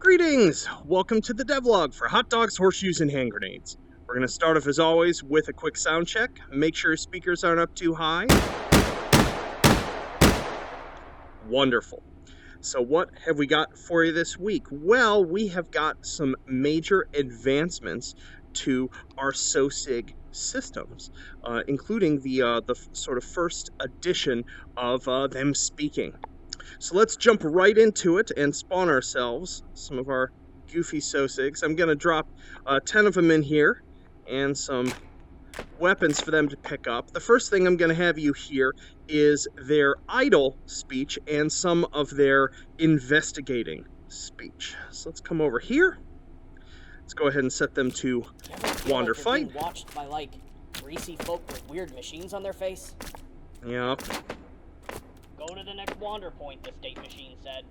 Greetings! Welcome to the devlog for hot dogs, horseshoes, and hand grenades. We're going to start off as always with a quick sound check. Make sure your speakers aren't up too high. Wonderful. So what have we got for you this week? Well, we have got some major advancements to our Sosig systems, including the sort of first edition of them speaking. So let's jump right into it and spawn ourselves some of our goofy Sosigs. I'm going to drop 10 of them in here and some weapons for them to pick up. The first thing I'm going to have you hear is their idle speech and some of their investigating speech. So let's come over here. Let's go ahead and set them to wander fight. Being watched by like greasy folk with weird machines on their face. Yep. Go to the next wander point, the state machine said.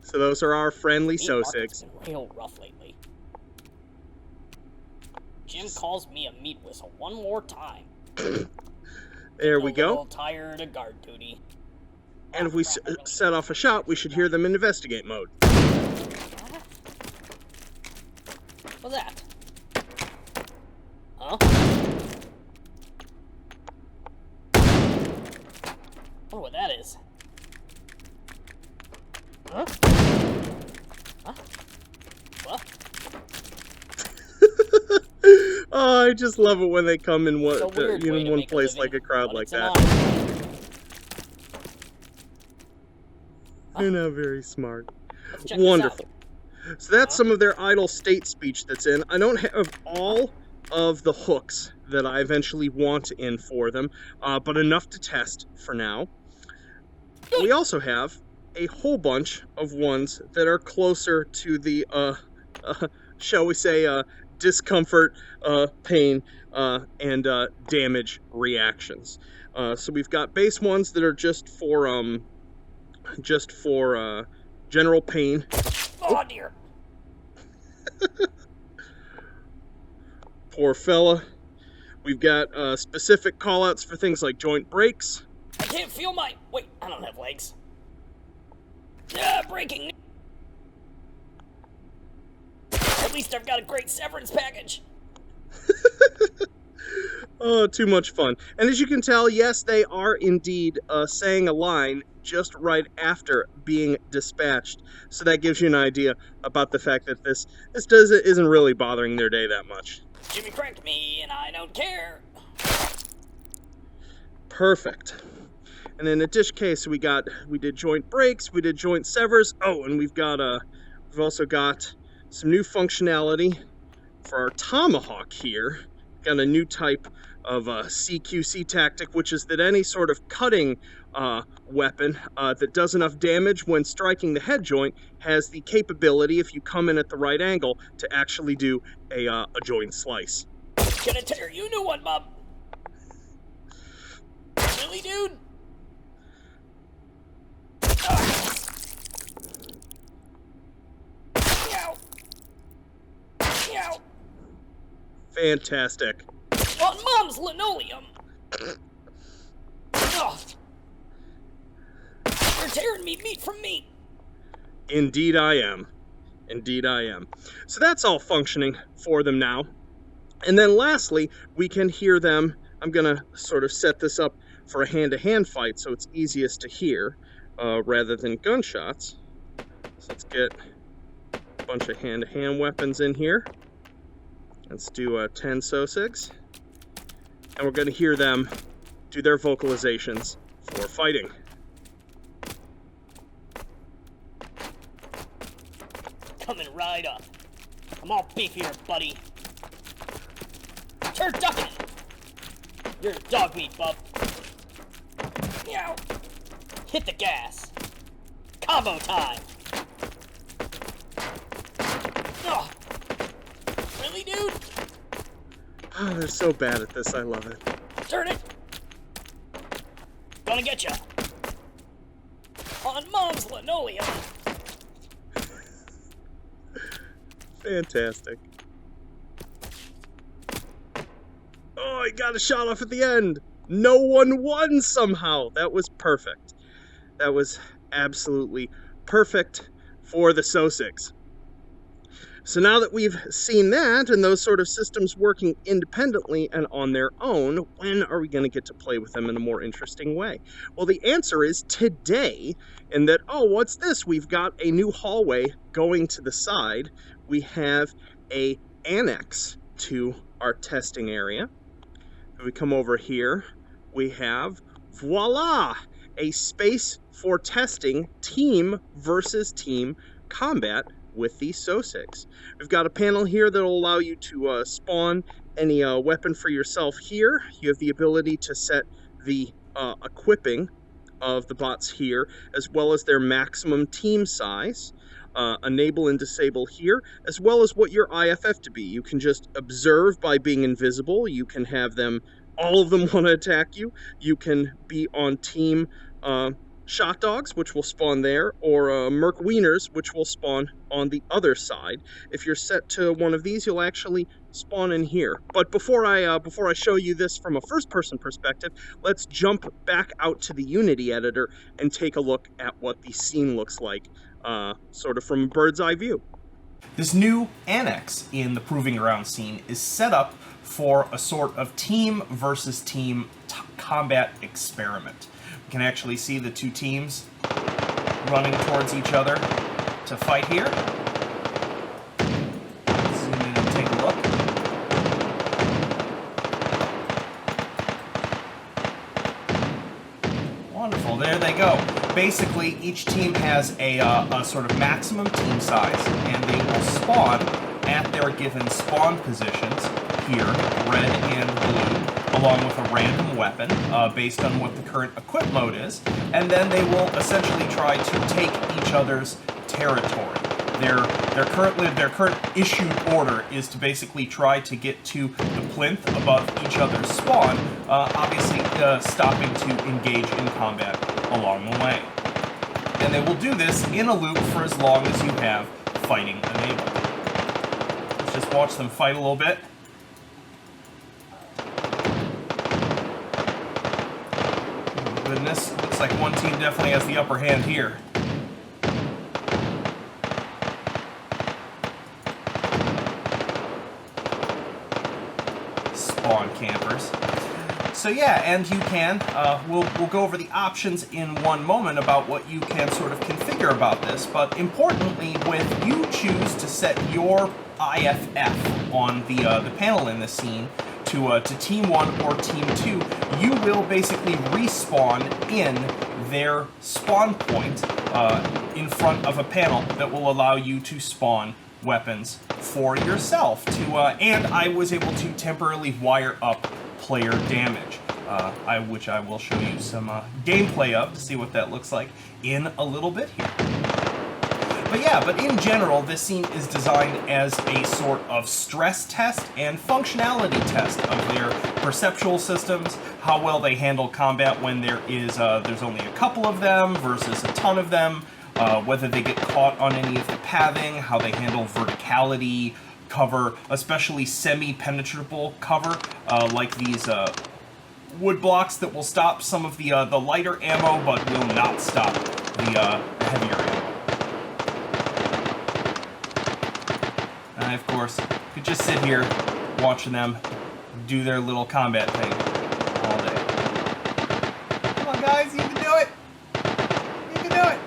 So those are our friendly Meat market's Sosigs. been real rough lately. Jim calls me a meat whistle one more time. There we A go. little tired of guard duty. And if we set off a shot, we should hear them in investigate mode. What's that? Huh? I wonder what that is. Huh? Huh? What? Oh, I just love it when they come in one, It's a weird way to one make a place living, like a crowd but like it's an that. honor. They're not very smart. Let's check this Wonderful. out. So that's some of their idle state speech that's in. I don't have all of the hooks that I eventually want in for them, but enough to test for now. We also have a whole bunch of ones that are closer to the, shall we say, discomfort, pain, and damage reactions. So we've got base ones that are just for general pain. Oh dear. Poor fella. We've got specific callouts for things like joint breaks. I can't feel my... Wait, I don't have legs. Ah, breaking. At least I've got a great severance package. Oh, too much fun. And as you can tell, yes, they are indeed saying a line just right after being dispatched. So that gives you an idea about the fact that this isn't really bothering their day that much. Jimmy cracked me, and I don't care. Perfect. And in addition case, we did joint breaks, we did joint severs. Oh, and we've also got some new functionality for our tomahawk here. Got a new type of CQC tactic, which is that any sort of cutting weapon that does enough damage when striking the head joint has the capability, if you come in at the right angle, to actually do a joint slice. Gonna tear you know what, Bob? Really, dude? Meow. Meow. Fantastic. On Mom's linoleum. Ugh. You're tearing meat from meat. Indeed I am. Indeed I am. So that's all functioning for them now. And then lastly, we can hear them. I'm going to sort of set this up for a hand-to-hand fight so it's easiest to hear rather than gunshots. So let's get a bunch of hand-to-hand weapons in here. Let's do 10 Sosigs. And we're going to hear them do their vocalizations for fighting. Coming right up. I'm all beefier, buddy. Turn ducking. You're dog meat, bub. Meow. Hit the gas. Combo time. Ugh. Really, dude? Oh, they're so bad at this. I love it. Turn it. Gonna get ya. On Mom's linoleum. Fantastic. Oh, I got a shot off at the end. No one won somehow. That was perfect. That was absolutely perfect for the Sosigs. So now that we've seen that and those sort of systems working independently and on their own, when are we going to get to play with them in a more interesting way? Well, the answer is today, in that, oh, what's this? We've got a new hallway going to the side. We have a annex to our testing area. If we come over here, we have, voila, a space for testing team versus team combat with the Sosigs. We've got a panel here that will allow you to spawn any weapon for yourself here. You have the ability to set the equipping of the bots here, as well as their maximum team size. Enable and disable here, as well as what your IFF to be. You can just observe by being invisible. You can have them, all of them want to attack you. You can be on team Shot Dogs, which will spawn there, or Merc Wieners, which will spawn on the other side. If you're set to one of these, you'll actually spawn in here. But before I show you this from a first-person perspective, let's jump back out to the Unity editor and take a look at what the scene looks like, sort of from a bird's eye view. This new annex in the Proving Ground scene is set up for a sort of team versus team combat experiment. We can actually see the two teams running towards each other to fight here. Zoom in and take a look. Wonderful, there they go. Basically, each team has a sort of maximum team size, and they will spawn at their given spawn positions here, red and blue, along with a random weapon based on what the current equip mode is, and then they will essentially try to take each other's territory. Their current issued order is to basically try to get to the plinth above each other's spawn, obviously stopping to engage in combat along the way. And they will do this in a loop for as long as you have fighting enabled. Let's just watch them fight a little bit. Oh, goodness, looks like one team definitely has the upper hand here. Spawn campers. So yeah, and you can, we'll go over the options in one moment about what you can sort of configure about this, but importantly, when you choose to set your IFF on the panel in the scene to Team 1 or Team 2, you will basically respawn in their spawn point in front of a panel that will allow you to spawn weapons for yourself. And I was able to temporarily wire up player damage, which I will show you some gameplay of to see what that looks like in a little bit here. But in general, this scene is designed as a sort of stress test and functionality test of their perceptual systems, how well they handle combat when there's only a couple of them versus a ton of them, whether they get caught on any of the pathing, how they handle verticality, cover, especially semi-penetrable cover, like these wood blocks that will stop some of the lighter ammo, but will not stop the heavier ammo. And I, of course, could just sit here watching them do their little combat thing all day. Come on, guys, you can do it! You can do it!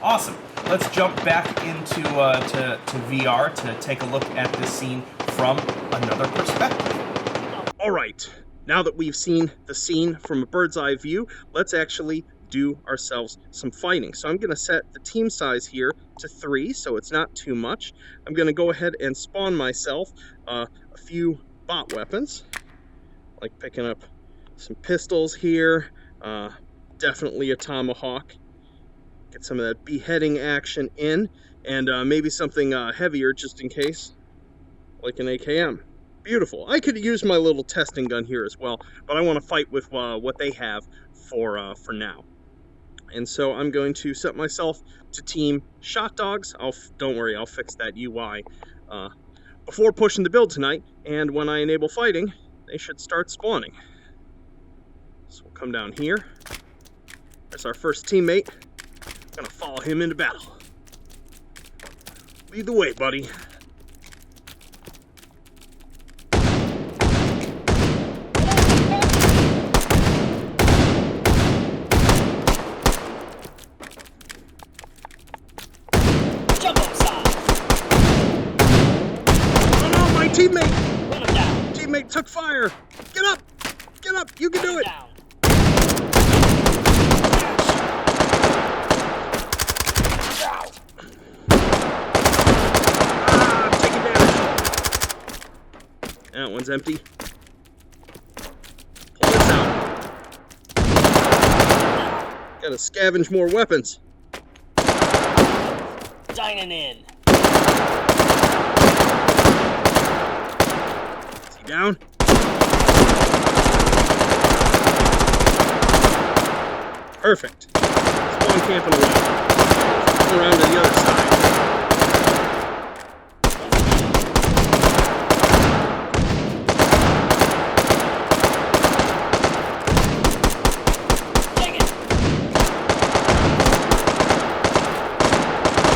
Awesome. Let's jump back into to VR to take a look at this scene from another perspective. All right, now that we've seen the scene from a bird's eye view, let's actually do ourselves some fighting. So I'm going to set the team size here to 3, so it's not too much. I'm going to go ahead and spawn myself a few bot weapons, like picking up some pistols here, definitely a tomahawk. Get some of that beheading action in, and maybe something heavier just in case, like an AKM. Beautiful. I could use my little testing gun here as well, but I want to fight with what they have for now. And so I'm going to set myself to Team Shot Dogs. Don't worry, I'll fix that UI before pushing the build tonight, and when I enable fighting, they should start spawning. So we'll come down here. There's our first teammate. Gonna follow him into battle. Lead the way, buddy. Jump upside. Oh no, my teammate! Run him down. Teammate took fire! Get up! Get up! You can do it! Down. Ah, I'm taking damage. That one's empty. Pull this out. Gotta scavenge more weapons. Dining in. Is he down? Perfect. Spawn camping away. Come around to the other side. Take it.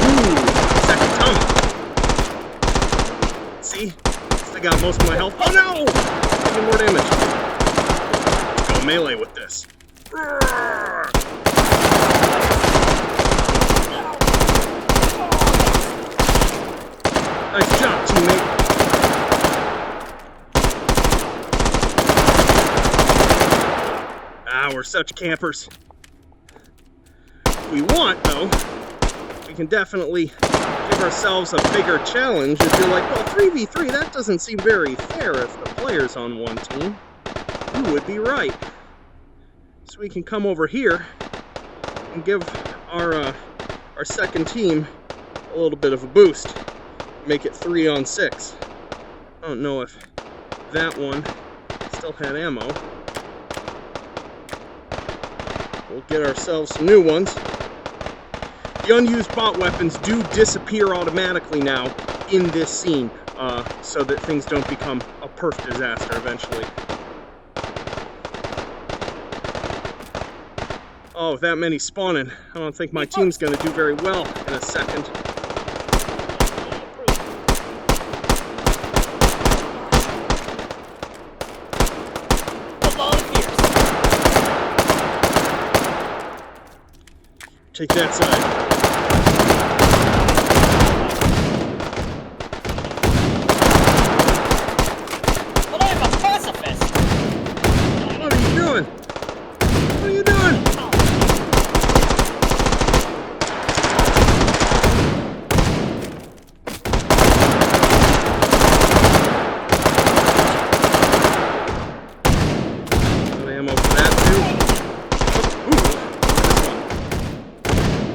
Ooh, second tongue. See? Still got most of my health. Oh no! Taking more damage. Let's go melee with this. Roar! Nice job, teammate. Ah, we're such campers. If we want, though, we can definitely give ourselves a bigger challenge. If you're like, well, 3v3, that doesn't seem very fair if the player's on one team. You would be right. So we can come over here and give our second team a little bit of a boost. Make it 3-on-6. I don't know if that one still had ammo. We'll get ourselves some new ones. The unused bot weapons do disappear automatically now in this scene, so that things don't become a perf disaster eventually. Oh, with that many spawning, I don't think my team's going to do very well in a second. Take that side. But I'm a pacifist. What are you doing? What are you doing? Got ammo for that too. Ooh,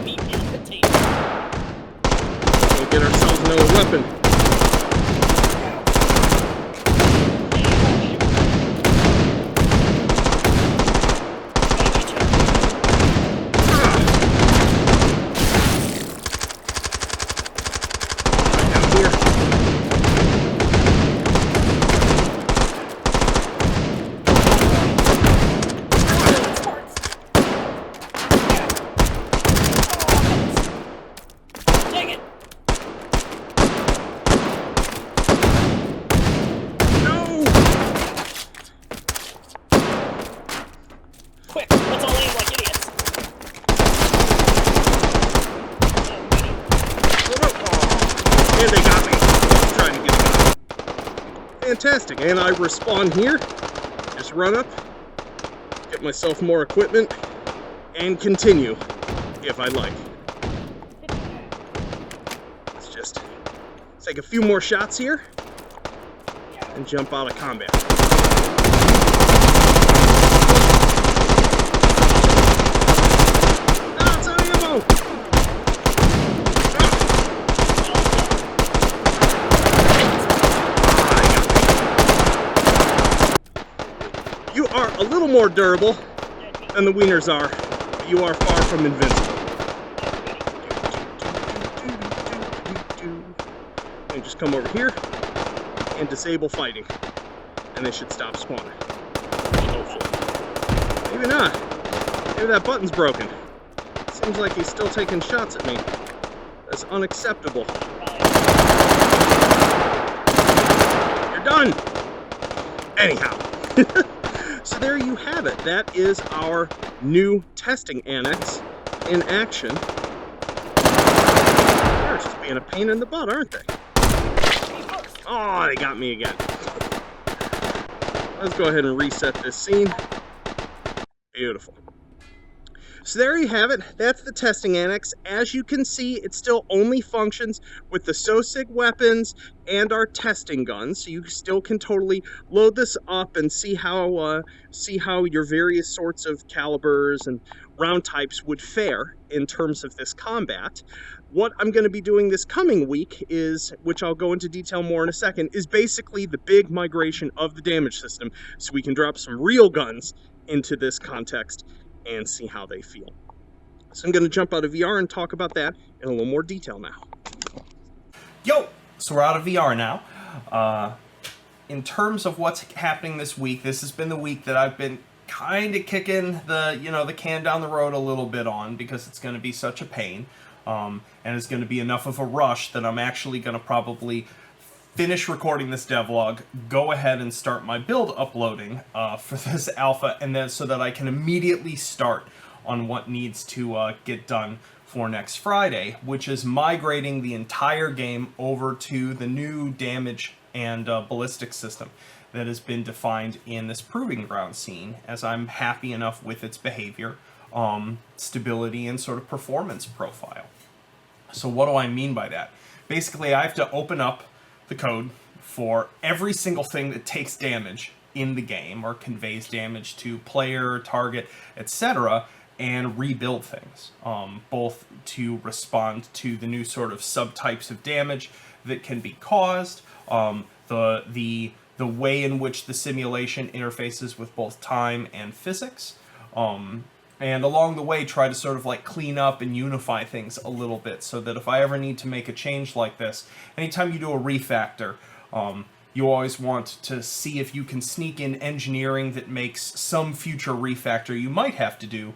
Meat and potato. we'll get ourselves another weapon. Down here. Take it. No! Quick, let's all aim like idiots. And they got me. I'm trying to get them. Fantastic. And I respawn here. Just run up, get myself more equipment, and continue if I like. Let's take a few more shots here and jump out of combat. Ah, it's out of ammo! You are a little more durable than the wieners are, but you are far from invincible. And just come over here and disable fighting, and they should stop spawning. Hopefully. Maybe not. Maybe that button's broken. Let's Seems like he's still taking shots at me. That's unacceptable. You're done! Anyhow. So there you have it. That is our new testing annex in action. They're just being a pain in the butt, aren't they? Oh, they got me again. Let's go ahead and reset this scene. Beautiful. So there you have it. That's the testing annex. As you can see, it still only functions with the Sosig weapons and our testing guns. So you still can totally load this up and see how your various sorts of calibers and round types would fare in terms of this combat. What I'm going to be doing this coming week is, which I'll go into detail more in a second, is basically the big migration of the damage system, so we can drop some real guns into this context and see how they feel. So I'm going to jump out of VR and talk about that in a little more detail now. Yo! So we're out of VR now. In terms of what's happening this week, this has been the week that I've been kind of kicking the can down the road a little bit on, because it's going to be such a pain. And it's going to be enough of a rush that I'm actually going to probably finish recording this devlog, go ahead and start my build uploading for this alpha, and then so that I can immediately start on what needs to get done for next Friday, which is migrating the entire game over to the new damage and ballistic system that has been defined in this proving ground scene, as I'm happy enough with its behavior, stability, and sort of performance profile. So what do I mean by that? Basically, I have to open up the code for every single thing that takes damage in the game or conveys damage to player, target, etc., and rebuild things, both to respond to the new sort of subtypes of damage that can be caused, the way in which the simulation interfaces with both time and physics, and along the way try to sort of like clean up and unify things a little bit, so that if I ever need to make a change like this, anytime you do a refactor, you always want to see if you can sneak in engineering that makes some future refactor you might have to do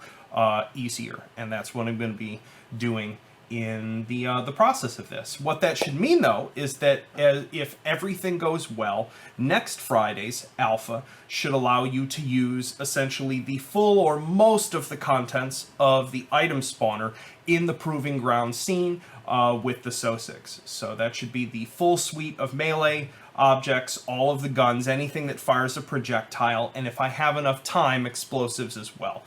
easier. And that's what I'm going to be doing in the process of this. What that should mean, though, is that if everything goes well, next Friday's alpha should allow you to use essentially the full or most of the contents of the item spawner in the proving ground scene with the Sosigs. So that should be the full suite of melee objects, all of the guns, anything that fires a projectile, and if I have enough time, explosives as well.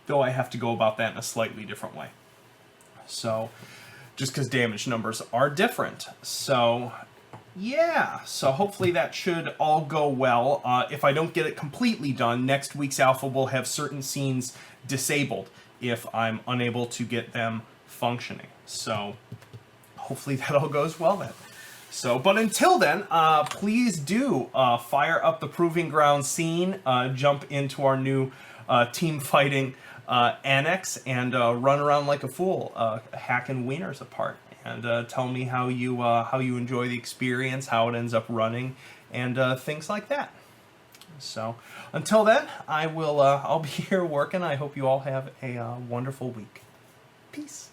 Though I have to go about that in a slightly different way. So, just because damage numbers are different. So, yeah. So hopefully that should all go well. If I don't get it completely done, next week's alpha will have certain scenes disabled if I'm unable to get them functioning. So, hopefully that all goes well then. So, but until then, please do fire up the Proving Ground scene, jump into our new team fighting Annex, and run around like a fool, hacking wieners apart, and tell me how you enjoy the experience, how it ends up running, and things like that. So, until then, I'll be here working. I hope you all have a wonderful week. Peace.